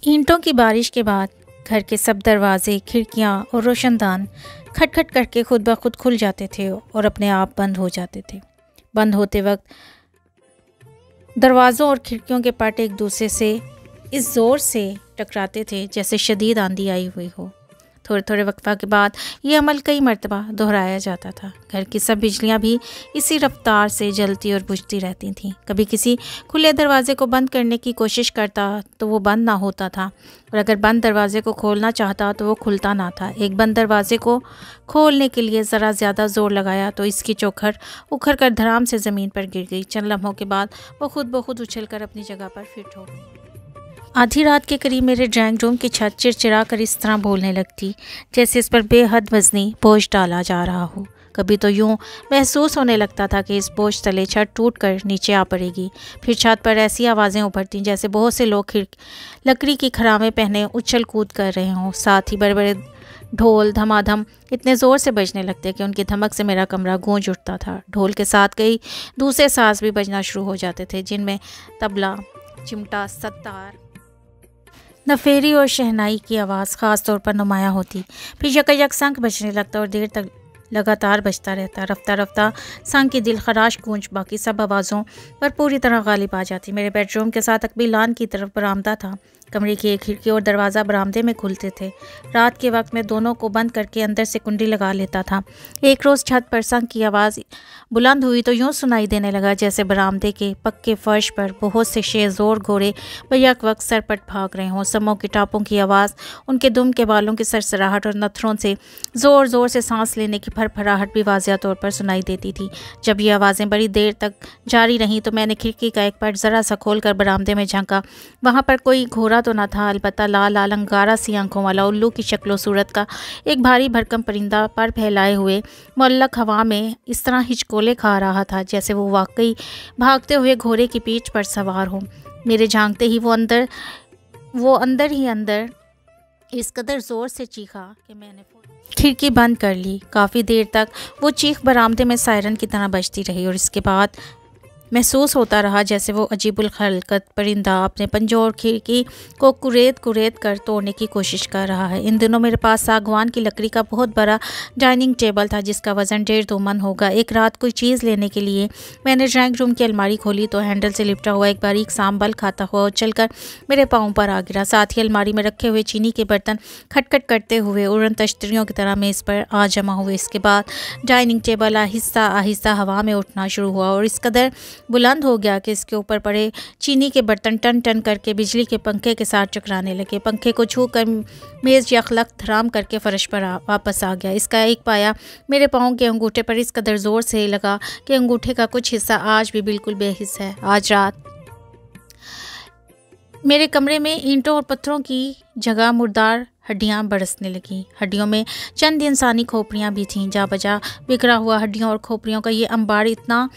ईंटों की बारिश के बाद घर के सब दरवाजे, खिड़कियां और रोशनदान खटखट करके खुद ब खुद खुल जाते थे और अपने आप बंद हो जाते थे। बंद होते वक्त दरवाज़ों और खिड़कियों के पट एक दूसरे से इस ज़ोर से टकराते थे जैसे शदीद आंधी आई हुई हो। थोड़े थोड़े वक्फा के बाद ये अमल कई मरतबा दोहराया जाता था। घर की सब बिजलियां भी इसी रफ्तार से जलती और बुझती रहती थीं। कभी किसी खुले दरवाजे को बंद करने की कोशिश करता तो वो बंद ना होता था, और अगर बंद दरवाजे को खोलना चाहता तो वो खुलता ना था। एक बंद दरवाजे को खोलने के लिए ज़रा ज़्यादा ज़ोर लगाया तो इसकी चौखट उखड़ कर धड़ाम से ज़मीन पर गिर गई। चंद लम्हों के बाद वो खुद ब खुद उछल कर अपनी जगह पर फिट हो गई। आधी रात के करीब मेरे ड्राइंग रूम की छत चिड़चिड़ा कर इस तरह बोलने लगती जैसे इस पर बेहद वज़नी बोझ डाला जा रहा हो। कभी तो यूं महसूस होने लगता था कि इस बोझ तले छत टूट कर नीचे आ पड़ेगी। फिर छत पर ऐसी आवाज़ें उभरती जैसे बहुत से लोग लकड़ी की खरामें पहने उछल कूद कर रहे हों। साथ ही बड़े बड़े ढोल धमाधम इतने ज़ोर से बजने लगते कि उनकी धमक से मेरा कमरा गूंज उठता था। ढोल के साथ कई दूसरे साज भी बजना शुरू हो जाते थे, जिनमें तबला, चिमटा, सत्तार, नफेरी और शहनाई की आवाज़ ख़ास तौर पर नुमाया होती। फिर यकयक शंख बजने लगता और देर तक लगातार बजता रहता। रफ्ता रफ्ता शंख की दिलखराश गूंज बाकी सब आवाज़ों पर पूरी तरह गालिब आ जाती। मेरे बेडरूम के साथ अकबी लान की तरफ बरामदा था। कमरे की एक खिड़की और दरवाज़ा बरामदे में खुलते थे। रात के वक्त मैं दोनों को बंद करके अंदर से कुंडी लगा लेता था। एक रोज़ छत पर शंख की आवाज़ बुलंद हुई तो यूँ सुनाई देने लगा जैसे बरामदे के पक्के फर्श पर बहुत से शेरज़ोर घोड़े बैक वक्त सरपट भाग रहे हों। समों की टापों की आवाज़, उनके दुम के बालों की सरसराहट और नथरों से ज़ोर ज़ोर से सांस लेने की फरफराहट भी वाज़िया तौर पर सुनाई देती थी। जब ये आवाज़ें बड़ी देर तक जारी रहीं तो मैंने खिड़की का एक पट ज़रा सा खोल कर बरामदे में झांका। वहाँ पर कोई घोड़ा तो न था, अलबत्ता लाल लाल अंगारा सी आंखों वाला उल्लू की शक्लो सूरत का एक भारी भरकम परिंदा पर फैलाए हुए मुअल्लक हवा में इस तरह हिचकोले खा रहा था जैसे वो वाकई भागते हुए घोड़े की पीठ पर सवार हो। मेरे झांकते ही वो अंदर ही अंदर इस कदर ज़ोर से चीखा कि मैंने खिड़की बंद कर ली। काफ़ी देर तक वो चीख बरामदे में सायरन की तरह बजती रही और इसके बाद महसूस होता रहा जैसे वो अजीबुल खलकत परिंदा अपने पंजों और खिड़की को कुरेद कुरेद कर तोड़ने की कोशिश कर रहा है। इन दिनों मेरे पास सागवान की लकड़ी का बहुत बड़ा डाइनिंग टेबल था जिसका वज़न 1.5-2 मन होगा। एक रात कोई चीज़ लेने के लिए मैंने ड्राइंग रूम की अलमारी खोली तो हैंडल से लिपटा हुआ एक बारीक साम बल खाता हुआ उछलकर मेरे पाँव पर आ गिरा। साथ ही अलमारी में रखे हुए चीनी के बर्तन खटखट करते हुए उड़न तश्तरियों की तरह मेज़ पर आ जमा हुए। इसके बाद डाइनिंग टेबल आहिस्ता आहिस्ता हवा में उठना शुरू हुआ और इस कदर बुलंद हो गया कि इसके ऊपर पड़े चीनी के बर्तन टन टन करके बिजली के पंखे के साथ टकराने लगे। पंखे को छू कर मेज़ यखलक धराम करके फर्श पर वापस आ गया। इसका एक पाया मेरे पाँव के अंगूठे पर इस कदर ज़ोर से लगा कि अंगूठे का कुछ हिस्सा आज भी बिल्कुल बेहिस है। आज रात मेरे कमरे में ईंटों और पत्थरों की जगह मुर्दार हड्डियां बरसने लगीं। हड्डियों में चंद इंसानी खोपड़ियां भी थीं। जा बजा बिखरा हुआ हड्डियों और खोपड़ियों का ये अंबार इतना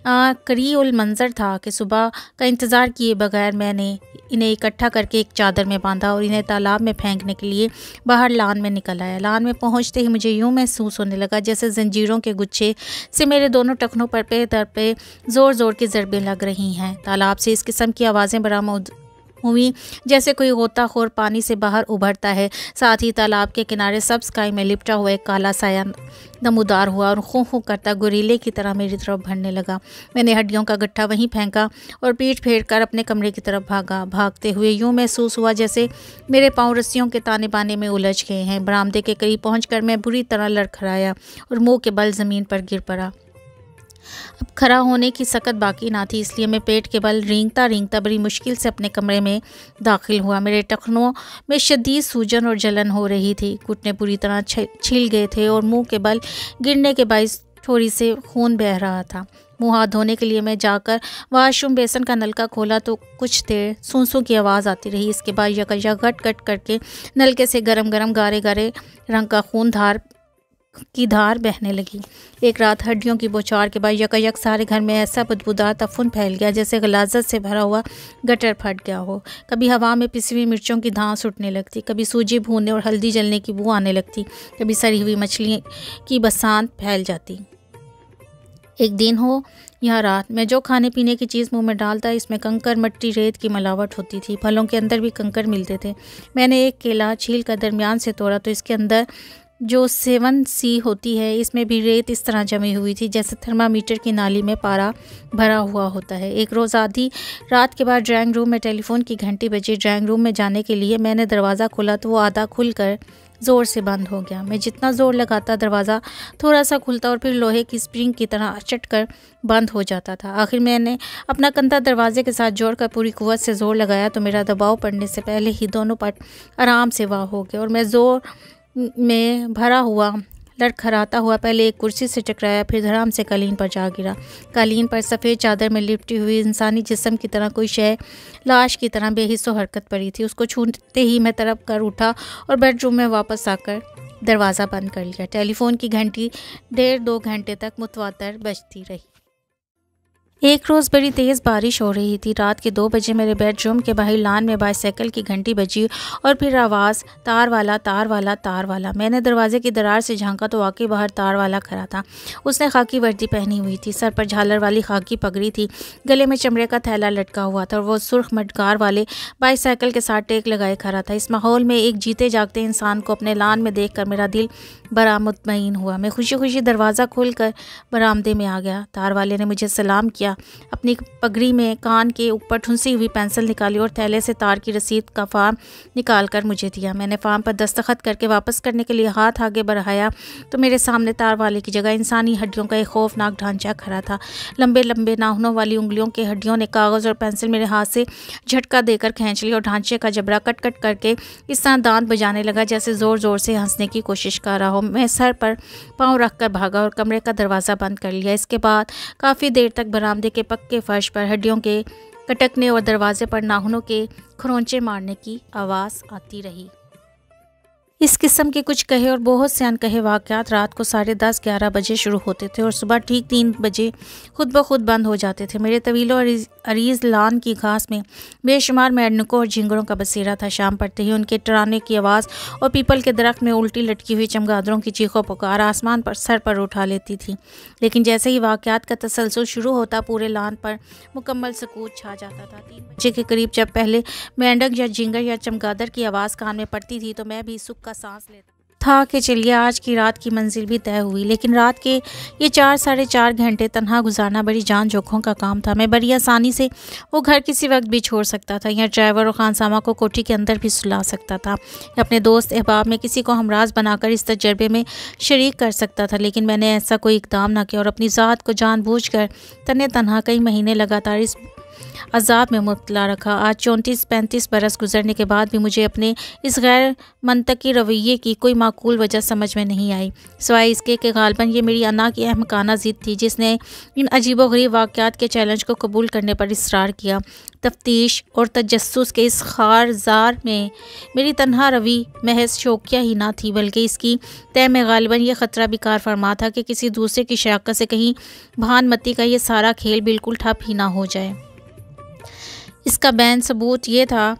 करीउल मंजर था कि सुबह का इंतज़ार किए बगैर मैंने इन्हें इकट्ठा करके एक चादर में बांधा और इन्हें तालाब में फेंकने के लिए बाहर लान में निकल आया। लान में पहुंचते ही मुझे यूं महसूस होने लगा जैसे जंजीरों के गुच्छे से मेरे दोनों टखनों पर पे दर पे ज़ोर ज़ोर की ज़रबें लग रही हैं। तालाब से इस किस्म की आवाज़ें बरामद हुई जैसे कोई गोताखोर पानी से बाहर उभरता है। साथ ही तालाब के किनारे सब स्काई में लिपटा हुआ एक काला साया नमूदार हुआ और खूं खूं करता गुरीले की तरह मेरी तरफ बढ़ने लगा। मैंने हड्डियों का गट्ठा वहीं फेंका और पीठ फेर कर अपने कमरे की तरफ भागा। भागते हुए यूं महसूस हुआ जैसे मेरे पाँव रस्सियों के ताने बाने में उलझ गए हैं। बरामदे के करीब पहुंचकर मैं बुरी तरह लड़खड़ाया और मुंह के बल ज़मीन पर गिर पड़ा। अब खड़ा होने की सकत बाकी ना थी, इसलिए मैं पेट के बल रेंगता रेंगता बड़ी मुश्किल से अपने कमरे में दाखिल हुआ। मेरे टखनों में शदीद सूजन और जलन हो रही थी। घुटने पूरी तरह छिल गए थे और मुंह के बल गिरने के बाइस थोड़ी से खून बह रहा था। मुंह हाथ धोने के लिए मैं जाकर वाशरूम बेसन का नलका खोला तो कुछ देर सूंसों की आवाज़ आती रही। इसके बाद यकयक गट गट करके नलके से गरम गरम गारे गारे रंग का खून धार बहने लगी। एक रात हड्डियों की बौछार के बाद यकयक सारे घर में ऐसा बदबूदार तफुन फैल गया जैसे गलाजत से भरा हुआ गटर फट गया हो। कभी हवा में पिसी हुई मिर्चों की धांस उठने लगती, कभी सूजी भूनने और हल्दी जलने की बू आने लगती, कभी सड़ी हुई मछली की बसांत फैल जाती। एक दिन यहाँ रात में जो खाने पीने की चीज़ मुंह में डालता इसमें कंकर मिट्टी रेत की मिलावट होती थी। फलों के अंदर भी कंकर मिलते थे। मैंने एक केला छील कर दरमियान से तोड़ा तो इसके अंदर जो 7C होती है इसमें भी रेत इस तरह जमी हुई थी जैसे थर्मामीटर की नाली में पारा भरा हुआ होता है। एक रोज़ आधी रात के बाद ड्राइंग रूम में टेलीफोन की घंटी बजी। ड्राइंग रूम में जाने के लिए मैंने दरवाज़ा खोला तो वो आधा खुलकर ज़ोर से बंद हो गया। मैं जितना ज़ोर लगाता दरवाज़ा थोड़ा सा खुलता और फिर लोहे की स्प्रिंग की तरह अचट कर बंद हो जाता था। आखिर मैंने अपना कंधा दरवाजे के साथ जोड़कर पूरी कुव्वत से ज़ोर लगाया तो मेरा दबाव पड़ने से पहले ही दोनों पट आराम से वाह हो गए और मैं ज़ोर में भरा हुआ लड़खड़ाता हुआ पहले एक कुर्सी से टकराया, फिर धड़ाम से कालीन पर जा गिरा। कालीन पर सफ़ेद चादर में लिपटी हुई इंसानी जिस्म की तरह कोई शय लाश की तरह बेहिस्सो हरकत पड़ी थी। उसको छूते ही मैं तड़प कर उठा और बेडरूम में वापस आकर दरवाज़ा बंद कर लिया। टेलीफोन की घंटी 1.5-2 घंटे तक मुतवातर बजती रही। एक रोज़ बड़ी तेज़ बारिश हो रही थी। रात के 2 बजे मेरे बेडरूम के बाहर लान में बाइसाइकिल की घंटी बजी और फिर आवाज़ तार वाला तार वाला तार वाला। मैंने दरवाजे की दरार से झांका तो वाकई बाहर तार वाला खड़ा था। उसने खाकी वर्दी पहनी हुई थी, सर पर झालर वाली खाकी पगड़ी थी, गले में चमड़े का थैला लटका हुआ था और वो सुर्ख मडगार वाले बाइसाइकिल के साथ टेक लगाए खड़ा था। इस माहौल में एक जीते जागते इंसान को अपने लान में देख कर मेरा दिल बड़ा मुतमईन हुआ। मैं खुशी खुशी दरवाज़ा खोल कर बरामदे में आ गया। तार वाले ने मुझे सलाम किया, अपनी पगड़ी में कान के ऊपर ठुंसी हुई पेंसिल निकाली और थैले से तार की रसीद का फार्म निकाल कर मुझे दिया। मैंने फार्म पर दस्तखत करके वापस करने के लिए हाथ आगे बढ़ाया तो मेरे सामने तार वाले की जगह इंसानी हड्डियों का एक खौफनाक ढांचा खड़ा था। लंबे लंबे नाखूनों वाली उंगलियों के हड्डियों ने कागज़ और पेंसिल मेरे हाथ से झटका देकर खींच ली और ढांचे का जबड़ा कट कट करके इस तरह दांत बजाने लगा जैसे ज़ोर ज़ोर से हंसने की कोशिश कर रहा हो। मैं सर पर पाँव रख कर भागा और कमरे का दरवाज़ा बंद कर लिया। इसके बाद काफ़ी देर तक बरामदे के पक्के फर्श पर हड्डियों के कटकने और दरवाजे पर नाखूनों के खरोंचे मारने की आवाज़ आती रही। इस किस्म के कुछ कहे और बहुत से अनकहे वाक़यात रात को 10:30-11 बजे शुरू होते थे और सुबह ठीक 3 बजे खुद ब खुद बंद हो जाते थे। मेरे तवीलों और अरीज़ लान की घास में बेशुमार मेंढकों और झिंगरों का बसेरा था। शाम पड़ते ही उनके टराने की आवाज़ और पीपल के दरख्त में उल्टी लटकी हुई चमगादड़ों की चीखों पुकार आसमान पर सर पर उठा लेती थी। लेकिन जैसे ही वाक़यात का तसलसल शुरू होता पूरे लान पर मुकम्मल सकूत छा जाता था। 3 बजे के करीब जब पहले मेंढक या झिंगर या चमगादड़ की आवाज़ कान में पड़ती थी तो मैं भी सुख का सांस लेता था कि चलिए आज की रात की मंजिल भी तय हुई। लेकिन रात के ये 4-4.5 घंटे तन्हा गुजारना बड़ी जान जोखों का काम था। मैं बड़ी आसानी से वो घर किसी वक्त भी छोड़ सकता था या ड्राइवर और खानसामा को कोठी के अंदर भी सुला सकता था या अपने दोस्त अहबाब में किसी को हमराज बनाकर इस तजर्बे में शरीक कर सकता था। लेकिन मैंने ऐसा कोई इकदाम ना किया और अपनी ज़ात को जानबूझकर तने तन्हा कई महीने लगातार इस अजाब में मुब्तला रखा। आज 34-35 बरस गुजरने के बाद भी मुझे अपने इस गैर मंतकी रवैये की कोई माकूल वजह समझ में नहीं आई, सिवाय इसके कि गालबन ये मेरी अना की अहमकाना ज़िद थी जिसने इन अजीबोगरीब वाक़यात के चैलेंज को कबूल करने पर इसरार किया। तफ्तीश और तजस्सुस के इस खारजार में मेरी तन्हा रवि महज शौकिया ही ना थी बल्कि इसकी तय में गालिबन ये ख़तरा भी कार फरमा था कि किसी दूसरे की शराकत से कहीं भानमती का ये सारा खेल बिल्कुल ठप ही ना हो जाए। इसका बैन सबूत ये था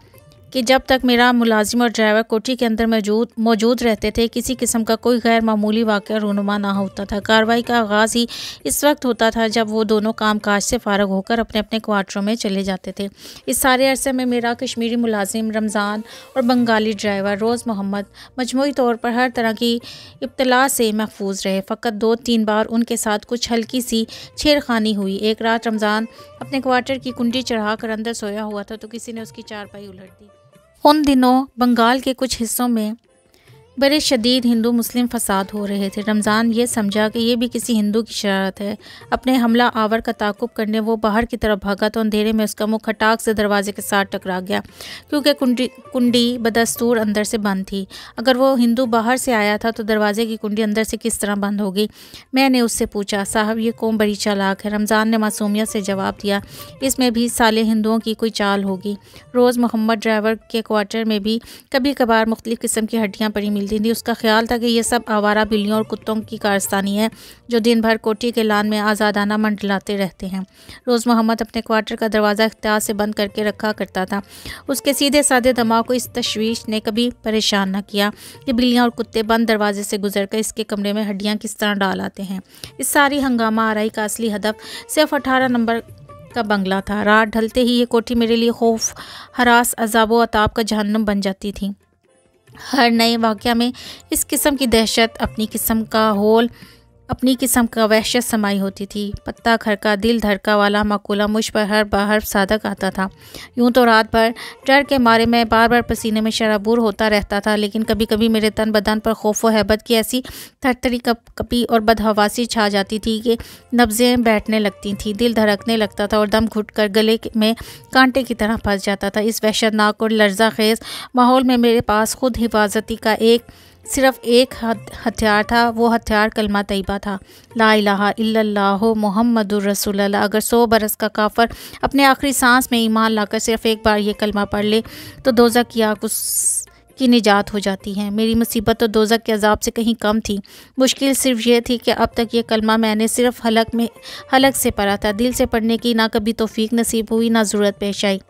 कि जब तक मेरा मुलाजिम और ड्राइवर कोठी के अंदर मौजूद रहते थे किसी किस्म का कोई गैर मामूली वाक़या रूनुमा ना होता था। कार्रवाई का आगाज़ ही इस वक्त होता था जब वो दोनों काम काज से फ़ारग होकर अपने अपने क्वार्टरों में चले जाते थे। इस सारे अरसे में मेरा कश्मीरी मुलाजिम रमज़ान और बंगाली ड्राइवर रोज़ मोहम्मद मजमूई तौर पर हर तरह की इब्तला से महफूज रहे। फ़कत 2-3 बार उनके साथ कुछ हल्की सी छेड़खानी हुई। एक रात रमज़ान अपने क्वार्टर की कुंडी चढ़ा कर अंदर सोया हुआ था तो किसी ने उसकी चारपाई उलट दी। उन दिनों बंगाल के कुछ हिस्सों में बड़े शदीद हिंदू मुस्लिम फसाद हो रहे थे। रमज़ान ये समझा कि ये भी किसी हिंदू की शरारत है। अपने हमला आवर का ताक़ुब करने वो बाहर की तरफ भागा तो अंधेरे में उसका मुँह खटाक से दरवाजे के साथ टकरा गया क्योंकि कुंडी बदस्तूर अंदर से बंद थी। अगर वो हिंदू बाहर से आया था तो दरवाजे की कुंडी अंदर से किस तरह बंद होगी। मैंने उससे पूछा, साहब ये कौम बड़ी चालाक है। रमज़ान ने मासूमियत से जवाब दिया, इसमें भी साले हिंदुओं की कोई चाल होगी। रोज़ मोहम्मद ड्राइवर के क्वार्टर में भी कभी कभार मुख्तलिफ़ किस्म की हड्डियाँ पड़ी मिल चलती थी। उसका ख्याल था कि ये सब आवारा बिल्लियों और कुत्तों की कारस्तानी है जो दिन भर कोठी के लान में आज़ादाना मंडलाते रहते हैं। रोज़ मोहम्मद अपने क्वार्टर का दरवाज़ा इख्तियार से बंद करके रखा करता था। उसके सीधे साधे दिमाग को इस तशवीश ने कभी परेशान न किया कि बिल्लियाँ और कुत्ते बंद दरवाजे से गुजर कर इसके कमरे में हड्डियाँ किस तरह डाल आते हैं। इस सारी हंगामा आराई का असली हदफ सिर्फ 18 नंबर का बंगला था। रात ढलते ही ये कोठी मेरे लिए खौफ, हरास, अज़ाब व अताब का जहन्नुम बन जाती थी। हर नए वाक़या में इस किस्म की दहशत, अपनी किस्म का वहशत समाई होती थी। पत्ता खरका दिल धड़का वाला मकूला मुझ पर हर बाहर सादक आता था। यूँ तो रात भर डर के मारे मैं बार बार पसीने में शराबूर होता रहता था, लेकिन कभी कभी मेरे तन बदन पर खौफ व हैबत की ऐसी थरथरी कपी और बदहवासी छा जाती थी कि नब्ज़ें बैठने लगती थीं, दिल धड़कने लगता था और दम घुट कर गले में कांटे की तरह फंस जाता था। इस वहशतनाक और लर्जा खेज़ माहौल में मेरे पास खुद हिफाजती का सिर्फ एक हथियार था। वो हथियार कलमा तैयबा था, ला इलाहा इल्लल्लाहु मुहम्मदुर रसूलुल्लाह। अगर 100 बरस का काफर अपने आखिरी सांस में ईमान लाकर सिर्फ एक बार ये कलमा पढ़ ले तो दोज़ख की आग की निजात हो जाती है। मेरी मुसीबत तो दोज़ख के अजाब से कहीं कम थी। मुश्किल सिर्फ ये थी कि अब तक ये कलमा मैंने सिर्फ हलक से पढ़ा था। दिल से पढ़ने की ना कभी तौफीक नसीब हुई, ना ज़रूरत पेश आई।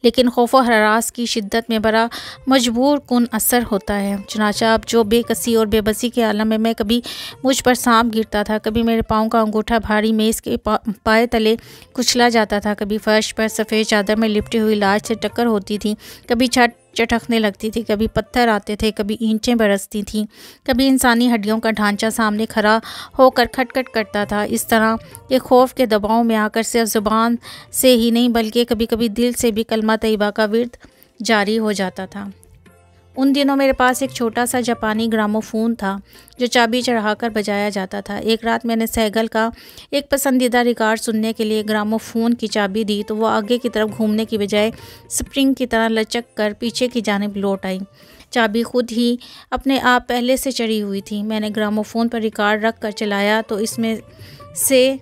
लेकिन खौफ और हरास की शिद्दत में बड़ा मजबूर कुन असर होता है। चुनाचा अब जो बेकसी और बेबसी के आलम में मैं कभी मुझ पर सांप गिरता था, कभी मेरे पाँव का अंगूठा भारी मेज़ के पाए तले कुचला जाता था, कभी फर्श पर सफ़ेद चादर में लिपटी हुई लाश से टक्कर होती थी, कभी छत चटकने लगती थी, कभी पत्थर आते थे, कभी ईंटें बरसती थीं, कभी इंसानी हड्डियों का ढांचा सामने खड़ा होकर खटखट करता था। इस तरह के खौफ के दबाव में आकर सिर्फ ज़ुबान से ही नहीं बल्कि कभी कभी दिल से भी कलमा तैयबा का विर्द जारी हो जाता था। उन दिनों मेरे पास एक छोटा सा जापानी ग्रामोफोन था जो चाबी चढ़ाकर बजाया जाता था। एक रात मैंने सहगल का एक पसंदीदा रिकॉर्ड सुनने के लिए ग्रामोफोन की चाबी दी तो वो आगे की तरफ घूमने की बजाय स्प्रिंग की तरह लचक कर पीछे की जानिब लौट आई। चाबी खुद ही अपने आप पहले से चढ़ी हुई थी। मैंने ग्रामोफोन पर रिकॉर्ड रख कर चलाया तो इसमें से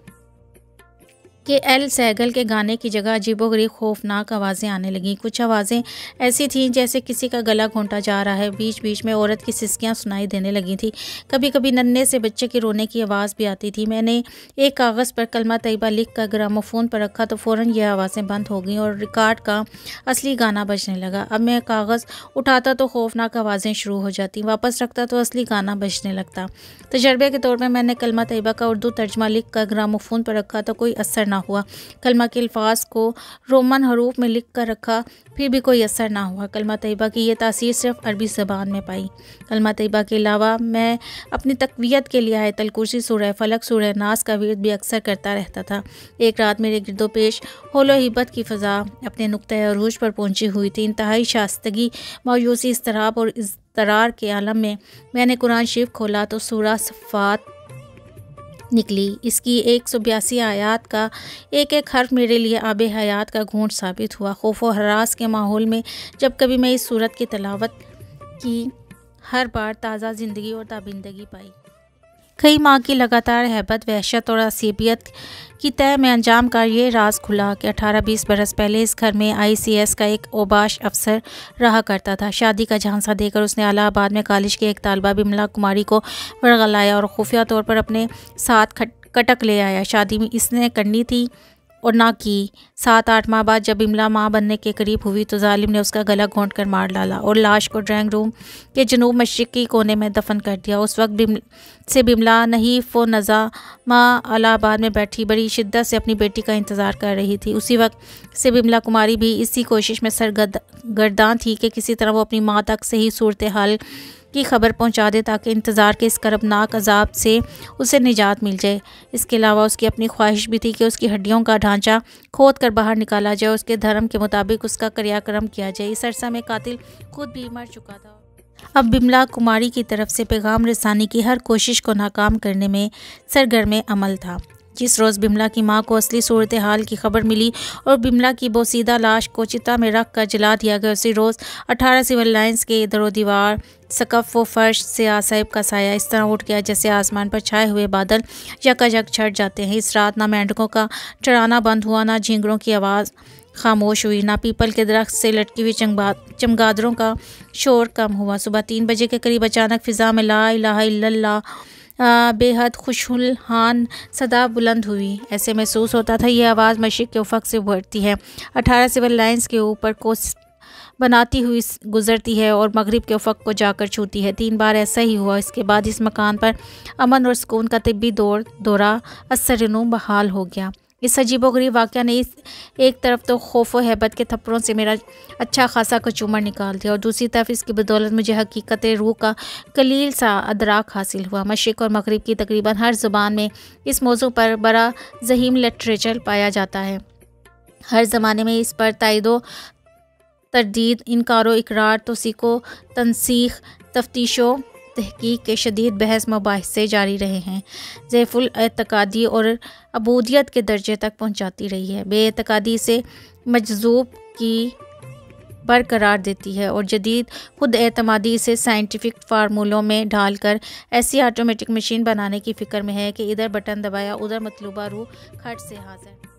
कि एल सहगल के गाने की जगह अजीबोगरीब खौफनाक आवाज़ें आने लगीं। कुछ आवाज़ें ऐसी थीं जैसे किसी का गला घोंटा जा रहा है। बीच बीच में औरत की सिसकियां सुनाई देने लगी थी। कभी कभी नन्हे से बच्चे के रोने की आवाज़ भी आती थी। मैंने एक कागज़ पर कलमा तैयबा लिख कर ग्रामोफोन पर रखा तो फ़ौरन यह आवाज़ें बंद हो गईं और रिकॉर्ड का असली गाना बजने लगा। अब मैं कागज़ उठाता तो खौफनाक आवाज़ें शुरू हो जाती, वापस रखता तो असली गाना बजने लगता। तजर्बे के तौर पर मैंने कलमा तैयबा का उर्दू तर्जमा लिख कर ग्रामोफोन पर रखा तो कोई असर ना हुआ। कलमा के अल्फाज को रोमन हरूफ में लिख कर रखा, फिर भी कोई असर ना हुआ। कलमा तैयबा की ये तासीर सिर्फ अरबी ज़बान में पाई। कलमा तैयबा के अलावा मैं अपनी तक़वियत के लिए आयतल कुर्सी, सूरह फलक, सूरह नास का विर्द भी अक्सर करता रहता था। एक रात मेरे गिरदोपेश होलो हिब्बत की फ़ज़ा अपने नुक्ते अरूज पर पहुंची हुई थी। इंतहाई शास्तगी, मायूसी, इज़्तिराब और इज़्तिरार के आलम में मैंने कुरान शरीफ खोला तो सूरह सफ़ात निकली। इसकी 182 आयात का एक एक हर्फ मेरे लिए आबे हयात का घूंट साबित हुआ। खौफ व हरास के माहौल में जब कभी मैं इस सूरत की तलावत की, हर बार ताज़ा ज़िंदगी और ताबिंदगी पाई। कई माह की लगातार हैबत, वहशत और असीबियत की तय में अंजाम का ये राज खुला कि 18-20 बरस पहले इस घर में ICS का एक ओबाश अफसर रहा करता था। शादी का झांसा देकर उसने इलाहाबाद में कॉलेज की एक तालिबा बिमला कुमारी को वर्गलाया और खुफिया तौर पर अपने साथ कटक ले आया। शादी में इसने करनी थी और ना की। 7-8 माह बाद जब बिमला माँ बनने के करीब हुई तो जालिम ने उसका गला घोंट कर मार डाला और लाश को ड्राइंग रूम के जनूब मशरिकी कोने में दफन कर दिया। उस वक्त बिमला नहीफ व नज़ामा इलाहाबाद में बैठी बड़ी शिद्दत से अपनी बेटी का इंतज़ार कर रही थी। उसी वक्त से बिमला कुमारी भी इसी कोशिश में सरगर्दान थी कि किसी तरह वो अपनी माँ तक सही सूरत हाल की खबर पहुंचा दे ताकि इंतज़ार के इस करबनाक अजाब से उसे निजात मिल जाए। इसके अलावा उसकी अपनी ख्वाहिश भी थी कि उसकी हड्डियों का ढांचा खोद कर बाहर निकाला जाए, उसके धर्म के मुताबिक उसका क्रियाक्रम किया जाए। इस अरसा में कातिल खुद भी मर चुका था। अब बिमला कुमारी की तरफ से पैगाम रसानी की हर कोशिश को नाकाम करने में सरगर्म अमल था। जिस रोज़ बिमला की माँ को असली सूरत हाल की खबर मिली और बिमला की बोसीदा लाश को चिता में रख कर जला दिया गया, उसी रोज़ 18 सिविल लाइन्स के दरो दीवार, सकफ़ व फर्श से आसाइब का साया इस तरह उठ गया जैसे आसमान पर छाए हुए बादल यकायक छट जाते हैं। इस रात ना मेंढकों का चढ़ाना बंद हुआ, ना झींगरों की आवाज़ खामोश हुई। ना पीपल के दरख्त से लटकी हुई चमगादड़ों का शोर कम हुआ। सुबह 3 बजे के करीब अचानक फ़िज़ा में ला इलाहा इल्लल्लाह बेहद खुशहान सदा बुलंद हुई। ऐसे महसूस होता था ये आवाज़ मशरिक़ के उफ़क़ से उभरती है, 18 सिविल लाइन्स के ऊपर कोस बनाती हुई गुज़रती है और मगरिब के उफ़क़ को जाकर छूती है। 3 बार ऐसा ही हुआ। इसके बाद इस मकान पर अमन और सुकून का तिब्बी दौरा असरनू बहाल हो गया। इस अजीबोगरीब वाक़या ने एक तरफ तो खौफ व हैबत के थप्पड़ों से मेरा अच्छा खासा कचूमर निकाल दिया और दूसरी तरफ इसकी बदौलत मुझे हकीकत रूह का कलील सा अदराक हासिल हुआ। मशरिक़ और मगरिब की तकरीबन हर ज़ुबान में इस मौजू पर बड़ा ज़हीम लिटरेचर पाया जाता है। हर ज़माने में इस पर तायदो तरदीद, इनकारो इकरार, तौसीको तनसीख, तफ्तीशो तहकीक के शदीद बहस मुबाहिसे जारी रहे हैं। ज़ैफ़ुल एतकादी और अबूदियत के दर्जे तक पहुँचाती रही है। बेएतकादी से मजज़ूब की बरकरार देती है और जदीद खुद एतमादी से साइंटिफिक फार्मूलों में ढालकर ऐसी ऑटोमेटिक मशीन बनाने की फ़िक्र में है कि इधर बटन दबाया उधर मतलूबा रूह खट से हाज़िर।